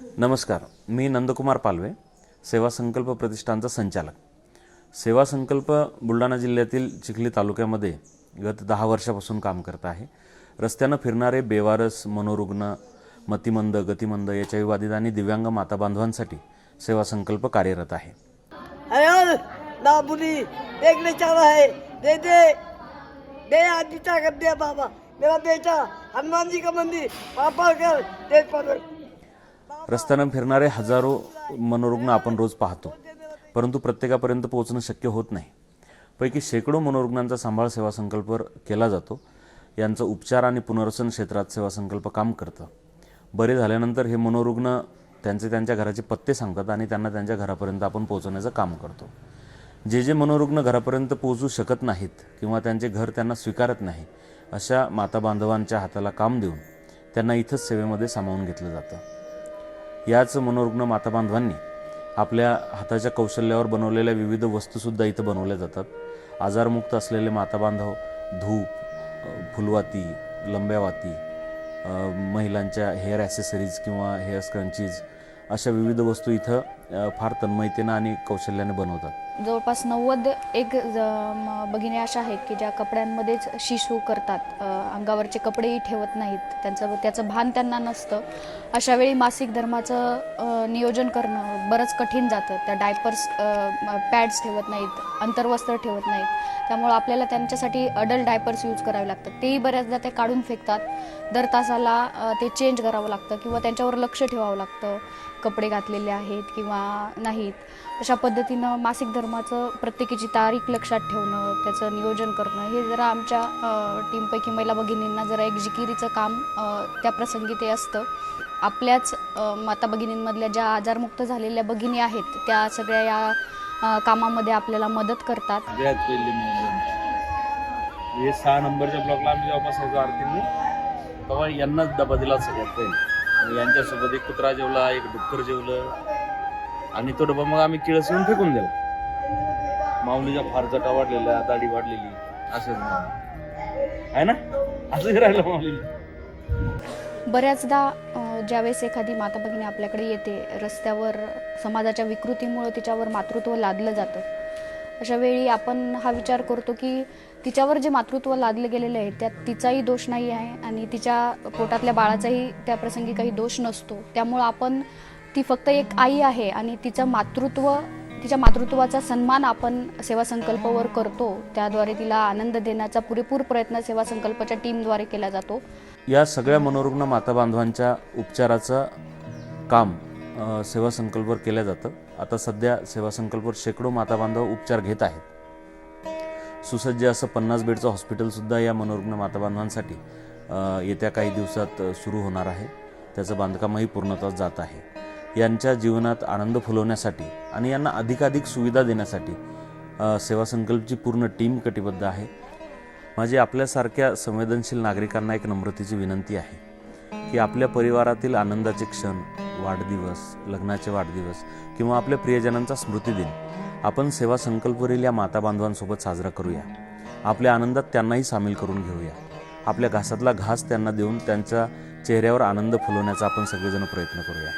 नमस्कार, मी नंदकुमार पालवे, सेवा संकल्प प्रतिष्ठानचा संचालक. सेवा संकल्प बुलढाणा जिल्ह्यातील चिखली तालुक्यामध्ये गत 10 वर्षापासून काम करत आहे. रस्त्यानं फिरणारे बेवारस, मनोरुग्ण, मतिमंद, गतिमंद, HIV बाधित आणि दिव्यांग माता बांधवांसाठी सेवा संकल्प कार्यरत आहे. अरे ना बुरी देखने चाहा है, दे दे दे आदित्य कर दे बाबा, मेरा बेटा हनुमान जी का मंदिर पापा कर दे पर. रस्त्यानं फिरणारे हजारो मनोरुग्ण आपण रोज पाहतो, परंतु प्रत्येकापर्यंत पोहोचणं शक्य होत नाही. पैकी शेकडो मनोरुग्णांचा सांभाळ सेवा संकल्पवर केला जातो. यांचं उपचार आणि पुनर्वसन क्षेत्रात सेवा संकल्प काम करतं. बरे झाल्यानंतर हे मनोरुग्ण त्यांच्या घराचे पत्ते सांगतात आणि त्यांना त्यांच्या घरापर्यंत आपण पोहोचवण्याचं काम करतो. जे मनोरुग्ण घरापर्यंत पोहोचू शकत नाहीत किंवा त्यांचे घर त्यांना स्वीकारत नाही, अशा माता बांधवांच्या हाताला काम देऊन त्यांना इथंच सेवेमध्ये सामावून घेतलं जातं. याच मनोरुग्ण माता बांधवांनी आपल्या हाताच्या कौशल्यावर बनवलेल्या विविध वस्तूसुद्धा इथं बनवल्या जातात. आजारमुक्त असलेले माता बांधव धूप, फुलवाती, लंब्यावाती, महिलांच्या हेअर ॲसेसरीज किंवा हेअर स्क्रंचीज अशा विविध वस्तू इथं फार तन्मयतेनं आणि कौशल्याने बनवतात. जवळपास 90 भगिनी अशा आहेत की ज्या कपड्यांमध्येच शिशू करतात, अंगावरचे कपडेही ठेवत नाहीत, त्याचं भान त्यांना नसतं. अशा वेळी मासिक धर्माचं नियोजन करणं बरंच कठीण जातं. त्या डायपर्स, पॅड्स ठेवत नाहीत, अंतर्वस्त्र ठेवत नाहीत, त्यामुळं आपल्याला त्यांच्यासाठी अडल्ट डायपर्स यूज करावे लागतात. तेही बऱ्याचदा ते काढून फेकतात. दर तासाला ते चेंज करावं लागतं किंवा त्यांच्यावर लक्ष ठेवावं लागतं, कपडे घातलेले आहेत किंवा नाहीत. अशा पद्धतीनं मासिक धर्माचं प्रत्येकीची तारीख लक्षात ठेवणं, त्याचं नियोजन करणं हे जरा आमच्या टीमपैकी महिला भगिनींना जरा एक जिकिरीचं काम त्या प्रसंगी ते असतं. आपल्याच माता भगिनींमधल्या ज्या आजारमुक्त झालेल्या भगिनी आहेत त्या सगळ्या या कामामध्ये आपल्याला मदत करतात. सगळ्यात पहिली हे 6 नंबरच्या ब्लॉकला आम्ही जेव्हा बसायचो आरतीने, तेव्हा यांनाच डबा दिला सगळ्यात पहिले. यांच्यासोबत एक कुत्रा जेवला, एक डुक्कर जेवलं आणि तो डबा मग आम्ही किळसून फेकून दिला. माऊलीच्या फार जटा वाढलेल्या, दाढी वाढलेली, असंच आहे ना, असंच राहिलं माऊलीला. बऱ्याचदा ज्यावेळेस एखादी माता भगिनी आपल्याकडे येते, रस्त्यावर समाजाच्या विकृतीमुळे तिच्यावर मातृत्व लादलं जातं. अशा वेळी आपण हा विचार करतो की तिच्यावर जे मातृत्व लादले गेलेले आहे त्यात तिचाही दोष नाही आहे आणि तिच्या पोटातल्या बाळाचाही त्या प्रसंगी काही दोष नसतो. त्यामुळं ती फक्त एक आई आहे आणि तिच्या मातृत्वाचा सन्मान आपण सेवा संकल्पवर करतो. त्याद्वारे तिला आनंद देण्याचा पुरेपूर प्रयत्न सेवा संकल्पच्या टीमद्वारे केला जातो. या सगळ्या मनोरुग्ण माता बांधवांच्या उपचाराचं काम सेवा संकल्पवर केलं जातं. आता सध्या सेवा संकल्पवर शेकडो माता बांधव उपचार घेत आहेत. सुसज्ज असं 50 बेडचं हॉस्पिटलसुद्धा या मनोरुग्ण माता बांधवांसाठी येत्या काही दिवसात सुरू होणार आहे. त्याचं बांधकामही पूर्णत्वास जात आहे. यांच्या जीवनात आनंद फुलवण्यासाठी आणि यांना अधिकाधिक सुविधा देण्यासाठी सेवा संकल्पची पूर्ण टीम कटिबद्ध आहे. माझी आपल्यासारख्या संवेदनशील नागरिकांना एक नम्रतेची विनंती आहे की आपल्या परिवारातील आनंदाचे क्षण, वाढदिवस, लग्नाचे वाढदिवस किंवा आपल्या प्रियजनांचा स्मृतिदिन आपण सेवा संकल्पवरील या माता बांधवांसोबत साजरा करूया. आपल्या आनंदात त्यांनाही सामील करून घेऊया. आपल्या घासातला घास त्यांना देऊन त्यांच्या चेहऱ्यावर आनंद फुलवण्याचा आपण सगळेजण प्रयत्न करूया.